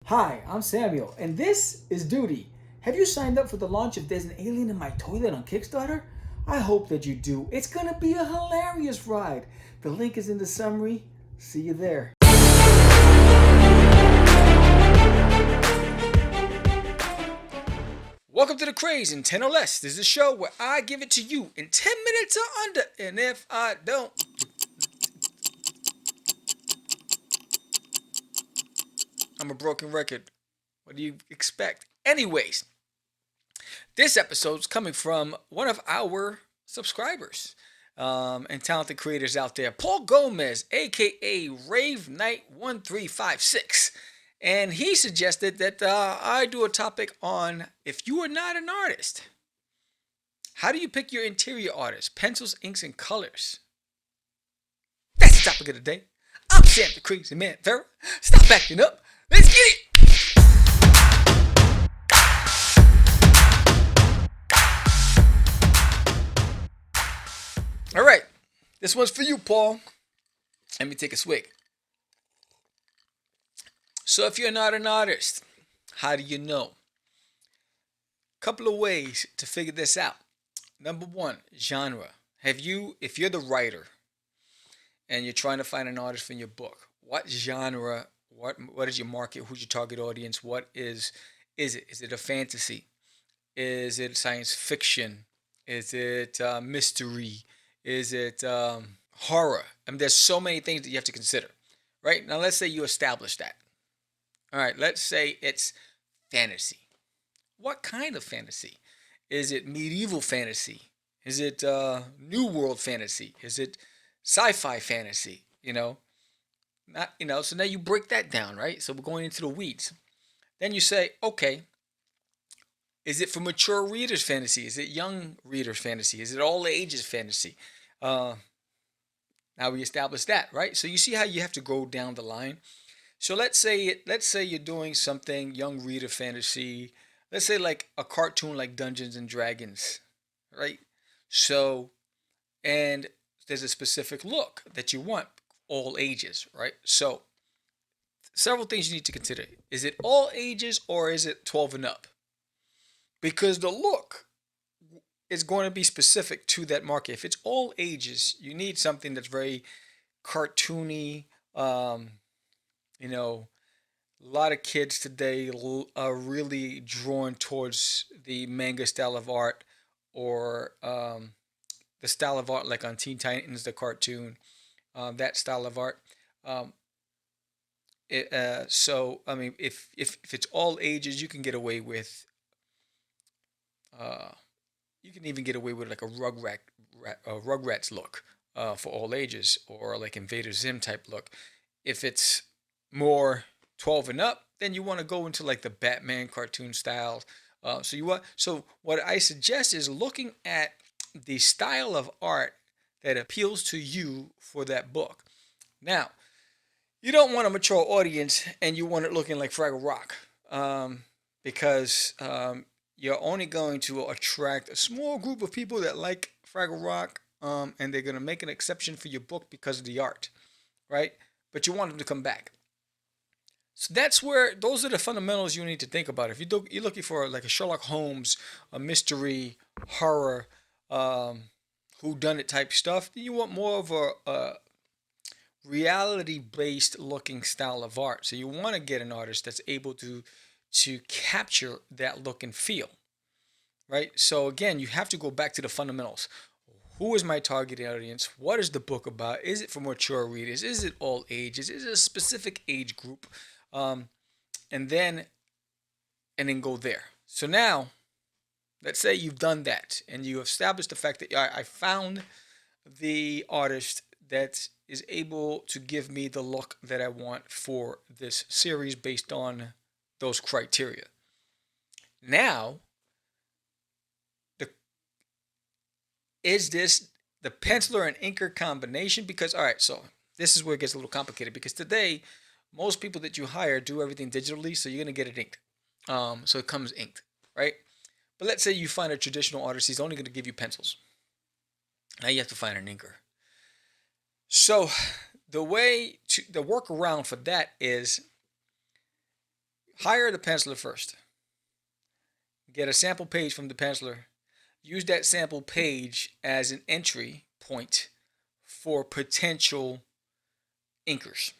Hi, I'm Samuel, and this is Duty. Have you signed up for the launch of There's an Alien in My Toilet on Kickstarter? I hope that you do. It's gonna be a hilarious ride. The link is in the summary. See you there. Welcome to the Craze in 10 or less. This is a show where I give it to you in 10 minutes or under. And if I don't, I'm a broken record. What do you expect? Anyways, this episode's coming from one of our subscribers and talented creators out there, Paul Gomez, aka Rave Knight 1356. And he suggested that I do a topic on if you are not an artist. How do you pick your interior artists? Pencils, inks, and colors. That's the topic of the day. I'm Sam the Crazy Man Farrah. Stop acting up. Let's get it. All right. This one's for you, Paul. Let me take a swig. So if you're not an artist, how do you know? Couple of ways to figure this out. Number one, genre. If you're the writer and you're trying to find an artist for your book, what genre, what is your market, who's your target audience, what is it? Is it a fantasy? Is it science fiction? Is it mystery? Is it horror? I mean, there's so many things that you have to consider, right? Now, let's say you establish that. All right, let's say it's fantasy. What kind of fantasy? Is it medieval fantasy? Is it new world fantasy? Is it sci-fi fantasy? So now you break that down, right? So we're going into the weeds. Then you say, okay, is it for mature readers fantasy? Is it young readers fantasy? Is it all ages fantasy? Now we established that, right? So you see how you have to go down the line. So let's say you're doing something young reader fantasy. Let's say like a cartoon like Dungeons and Dragons, right? So and there's a specific look that you want, all ages, right? So several things you need to consider. Is it all ages or is it 12 and up? Because the look is going to be specific to that market. If it's all ages, you need something that's very cartoony. You know, a lot of kids today are really drawn towards the manga style of art or the style of art like on Teen Titans, the cartoon, that style of art. Um, so I mean, if it's all ages, you can get away with. Uh, you can even get away with like Rugrats look for all ages, or like Invader Zim type look. If it's more 12 and up, then you want to go into like the Batman cartoon style. So what I suggest is looking at the style of art that appeals to you for that book. Now, you don't want a mature audience and you want it looking like Fraggle Rock, because you're only going to attract a small group of people that like Fraggle Rock, and they're going to make an exception for your book because of the art, right? But you want them to come back. So those are the fundamentals you need to think about. If you're looking for like a Sherlock Holmes, a mystery, horror, who done it type stuff, then you want more of a reality based looking style of art. So you want to get an artist that's able to capture that look and feel, right? So again, you have to go back to the fundamentals. Who is my target audience? What is the book about? Is it for mature readers? Is it all ages? Is it a specific age group? Um, and then go there. So now, let's say you've done that and you established the fact that I found the artist that is able to give me the look that I want for this series based on those criteria. Now, the is this the penciler and inker combination? Because all right, so this is where it gets a little complicated because today most people that you hire do everything digitally, so you're gonna get it inked. So it comes inked, right? But let's say you find a traditional artist, he's only gonna give you pencils. Now you have to find an inker. So the workaround for that is hire the penciler first. Get a sample page from the penciler. Use that sample page as an entry point for potential inkers.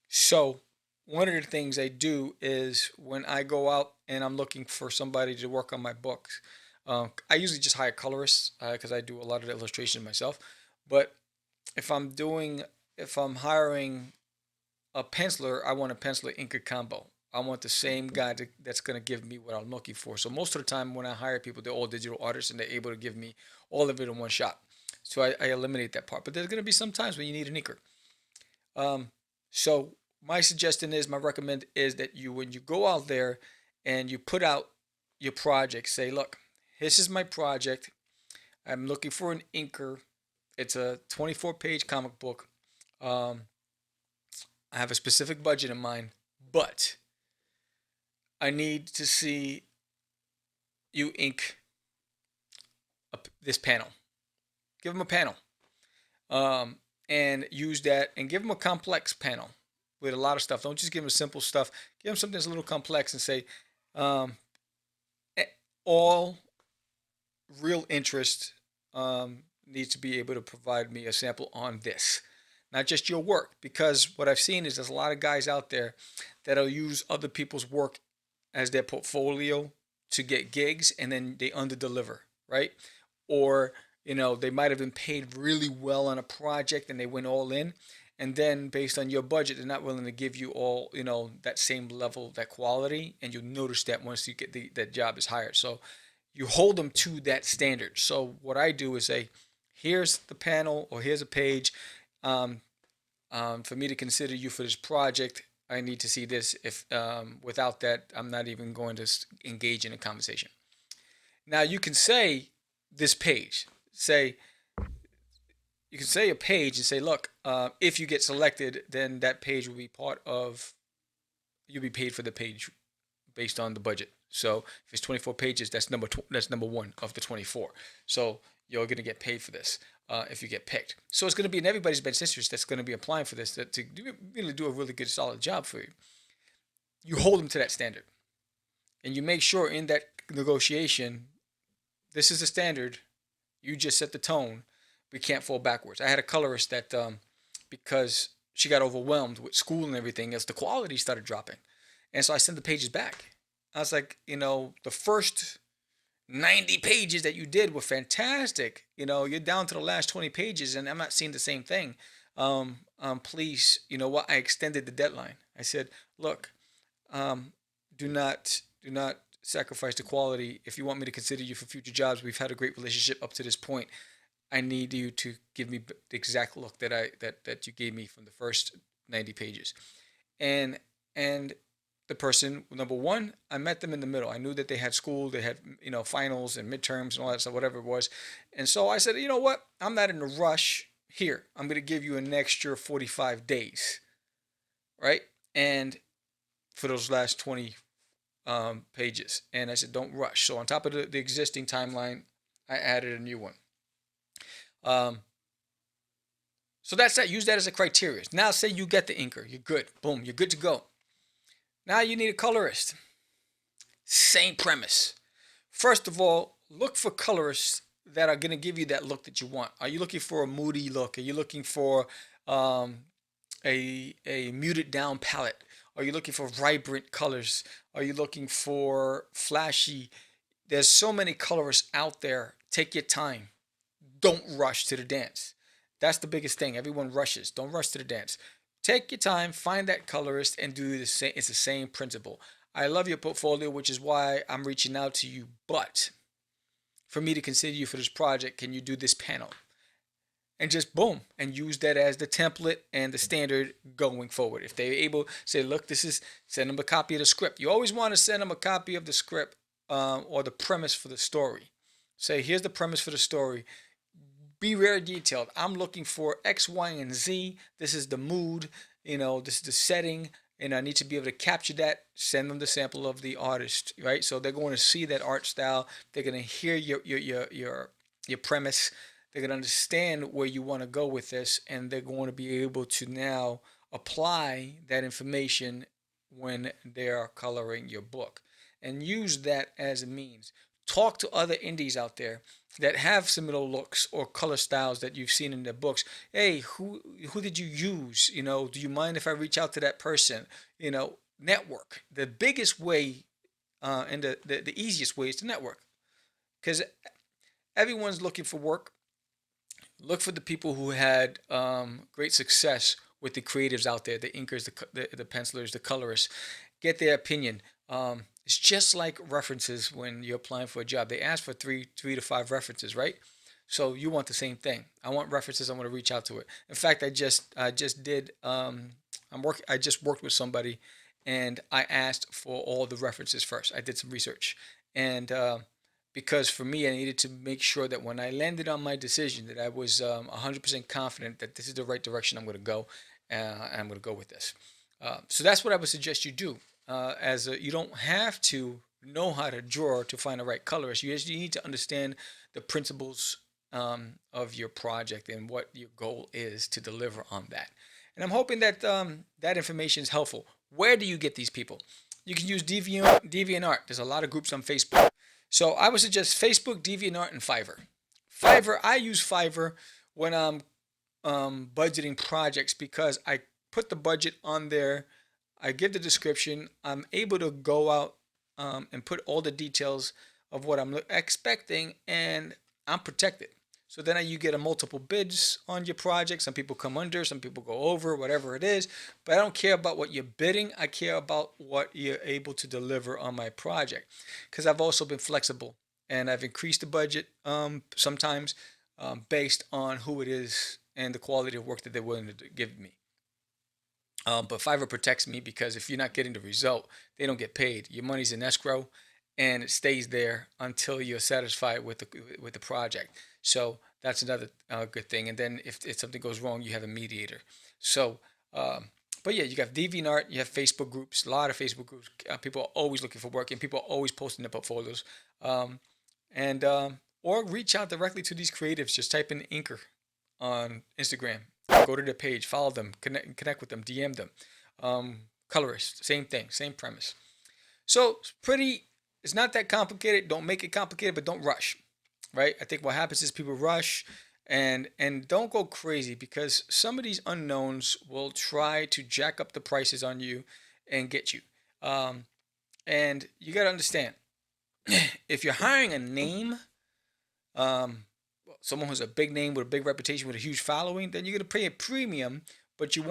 So, one of the things I do is when I go out and I'm looking for somebody to work on my books, I usually just hire colorists because I do a lot of the illustration myself. But if I'm doing, if I'm hiring a penciler, I want a penciler inker combo. I want the same guy that's going to give me what I'm looking for. So most of the time when I hire people, they're all digital artists and they're able to give me all of it in one shot. So I eliminate that part. But there's going to be some times when you need an inker. Um, so my suggestion is, my recommend is that you, when you go out there and you put out your project, say, look, this is my project. I'm looking for an inker. It's a 24-page comic book. Um, I have a specific budget in mind, but I need to see you ink this panel. Give them a panel, and use that, and give them a complex panel with a lot of stuff. Don't just give them simple stuff. Give them something that's a little complex and say, um, all real interest needs to be able to provide me a sample on this, not just your work. Because what I've seen is there's a lot of guys out there that'll use other people's work as their portfolio to get gigs, and then they underdeliver, right? Or they might have been paid really well on a project and they went all in, and then based on your budget, they're not willing to give you all that same level, that quality, and you'll notice that once you get that job is hired. So you hold them to that standard. So what I do is say, here's the panel, or here's a page. For me to consider you for this project, I need to see this. If without that, I'm not even going to engage in a conversation. Now you can say this page. You can say a page and say, look, if you get selected, then that page will be part of. You'll be paid for the page based on the budget. So if it's 24 pages, that's number one of the 24. So you're going to get paid for this if you get picked. So it's going to be in everybody's best interest that's going to be applying for this to really do a really good, solid job for you. You hold them to that standard. And you make sure in that negotiation, this is the standard. You just set the tone. We can't fall backwards. I had a colorist that, because she got overwhelmed with school and everything, as the quality started dropping. And so I sent the pages back. I was like, the first 90 pages that you did were fantastic. You're down to the last 20 pages and I'm not seeing the same thing. Please, what? I extended the deadline. I said, look, do not sacrifice the quality. If you want me to consider you for future jobs, we've had a great relationship up to this point. I need you to give me the exact look that you gave me from the first 90 pages. And the person, number one, I met them in the middle. I knew that they had school, they had finals and midterms and all that stuff, whatever it was. And so I said, you know what? I'm not in a rush here. I'm going to give you an extra 45 days, right? And for those last 20 pages. And I said, don't rush. So on top of the existing timeline, I added a new one. So that's that. Use that as a criteria. Now say you get the inker. You're good. Boom. You're good to go. Now you need a colorist. Same premise. First of all, look for colorists that are going to give you that look that you want. Are you looking for a moody look? Are you looking for a muted down palette? Are you looking for vibrant colors? Are you looking for flashy? There's so many colorists out there. Take your time. Don't rush to the dance. That's the biggest thing. Everyone rushes. Don't rush to the dance. Take your time, find that colorist, and do the same. It's the same principle. I love your portfolio, which is why I'm reaching out to you. But for me to consider you for this project, can you do this panel? And just boom, and use that as the template and the standard going forward. If they're able, say, look, send them a copy of the script. You always want to send them a copy of the script or the premise for the story. Say, here's the premise for the story. Be very detailed. I'm looking for X, Y, and Z. This is the mood. This is the setting. And I need to be able to capture that. Send them the sample of the artist, right? So they're going to see that art style. They're going to hear your premise. They're going to understand where you want to go with this, and they're going to be able to now apply that information when they're coloring your book, and use that as a means. Talk to other indies out there that have similar looks or color styles that you've seen in their books. Hey, who did you use? Do you mind if I reach out to that person? Network. The biggest way and the easiest way is to network, because everyone's looking for work. Look for the people who had great success with the creatives out there, the inkers, the pencilers, the colorists. Get their opinion. It's just like references when you're applying for a job. They ask for three to five references, right? So you want the same thing. I want references. I want to reach out to it. In fact, I just did. I just worked with somebody, and I asked for all the references first. I did some research, and because for me, I needed to make sure that when I landed on my decision, that I was 100% confident that this is the right direction I'm going to go, and I'm going to go with this. So that's what I would suggest you do. You don't have to know how to draw to find the right colorist. You need to understand the principles of your project and what your goal is to deliver on that. And I'm hoping that that information is helpful. Where do you get these people? You can use DeviantArt. There's a lot of groups on Facebook. So I would suggest Facebook, DeviantArt, and Fiverr. I use Fiverr when I'm budgeting projects, because I put the budget on there. I give the description. I'm able to go out and put all the details of what I'm expecting, and I'm protected. So then you get a multiple bids on your project. Some people come under, some people go over, whatever it is. But I don't care about what you're bidding. I care about what you're able to deliver on my project, because I've also been flexible, and I've increased the budget sometimes based on who it is and the quality of work that they're willing to give me. But Fiverr protects me, because if you're not getting the result, they don't get paid. Your money's in escrow, and it stays there until you're satisfied with the project. So that's another good thing. And then if something goes wrong, you have a mediator. So, but yeah, you got DeviantArt, you have Facebook groups, a lot of Facebook groups. People are always looking for work, and people are always posting their portfolios. Or reach out directly to these creatives. Just type in Inker on Instagram. Go to their page, follow them, connect with them, DM them. Colorist, same thing, same premise. So it's not that complicated. Don't make it complicated, but don't rush, right? I think what happens is people rush, and don't go crazy, because some of these unknowns will try to jack up the prices on you and get you. And you got to understand, if you're hiring a name, someone who's a big name with a big reputation with a huge following, then you're going to pay a premium. But you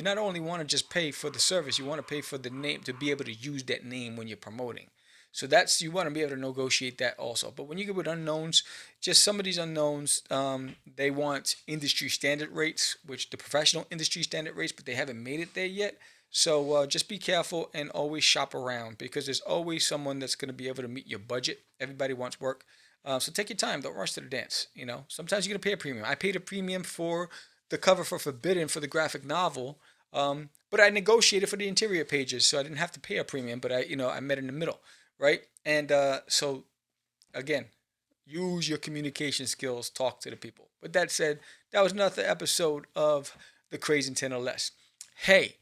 not only want to just pay for the service, you want to pay for the name, to be able to use that name when you're promoting. So you want to be able to negotiate that also. But when you get with unknowns, just some of these unknowns, they want industry standard rates, which the professional industry standard rates, but they haven't made it there yet. So just be careful and always shop around, because there's always someone that's going to be able to meet your budget. Everybody wants work. So take your time. Don't rush to the dance. Sometimes you're going to pay a premium. I paid a premium for the cover for Forbidden for the graphic novel, but I negotiated for the interior pages, so I didn't have to pay a premium. But I met in the middle, right? And so again, use your communication skills. Talk to the people. With that said, that was another episode of the Craze in 10 or Less. Hey,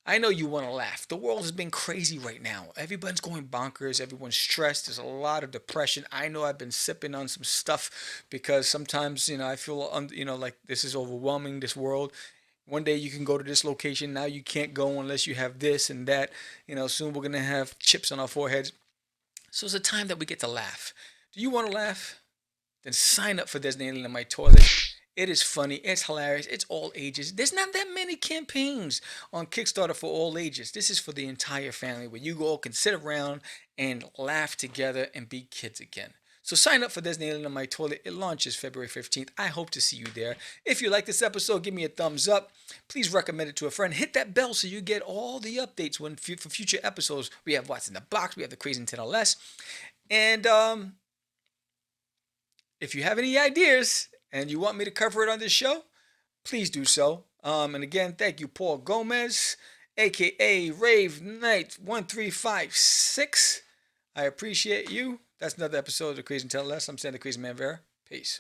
I know you want to laugh. The world has been crazy right now. Everyone's going bonkers. Everyone's stressed. There's a lot of depression. I know I've been sipping on some stuff, because sometimes, I feel, like this is overwhelming, this world. One day you can go to this location. Now you can't go unless you have this and that. Soon we're going to have chips on our foreheads. So it's a time that we get to laugh. Do you want to laugh? Then sign up for There's an Alien in My Toilet. It is funny. It's hilarious. It's all ages. There's not that many campaigns on Kickstarter for all ages. This is for the entire family, where you all can sit around and laugh together and be kids again. So sign up for There's an Alien in My Toilet. It launches February 15th. I hope to see you there. If you like this episode, give me a thumbs up. Please recommend it to a friend. Hit that bell so you get all the updates for future episodes. We have What's in the Box. We have the Craze in 10 or Less. And if you have any ideas and you want me to cover it on this show, please do so. And again, thank you, Paul Gomez, a.k.a. Rave Knight 1356. I appreciate you. That's another episode of The Crazy and Tell Less. I'm saying the Crazy Man Vera. Peace.